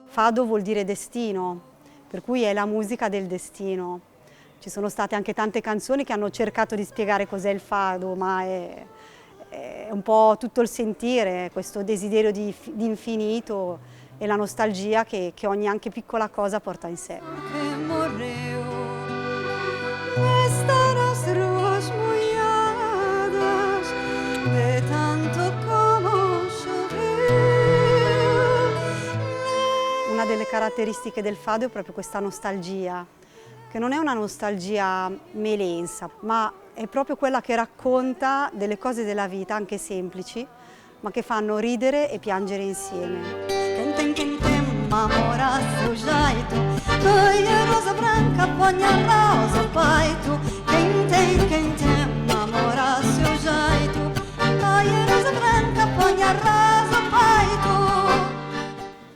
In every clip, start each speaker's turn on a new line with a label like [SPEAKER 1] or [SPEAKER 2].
[SPEAKER 1] Fado vuol dire destino, per cui è la musica del destino. Ci sono state anche tante canzoni che hanno cercato di spiegare cos'è il fado, ma è un po' tutto il sentire, questo desiderio di infinito e la nostalgia che ogni anche piccola cosa porta in sé. Una delle caratteristiche del fado è proprio questa nostalgia, che non è una nostalgia melensa, ma è proprio quella che racconta delle cose della vita, anche semplici, ma che fanno ridere e piangere insieme.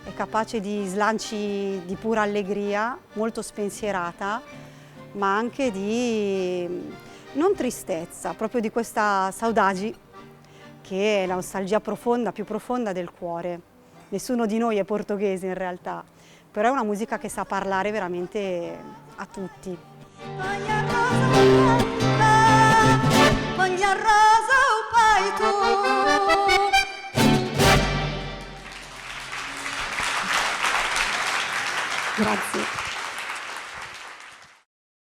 [SPEAKER 1] È capace di slanci di pura allegria, molto spensierata, ma anche di non tristezza, proprio di questa saudade, che è la nostalgia profonda, più profonda del cuore. Nessuno di noi è portoghese in realtà, però è una musica che sa parlare veramente a tutti. Grazie.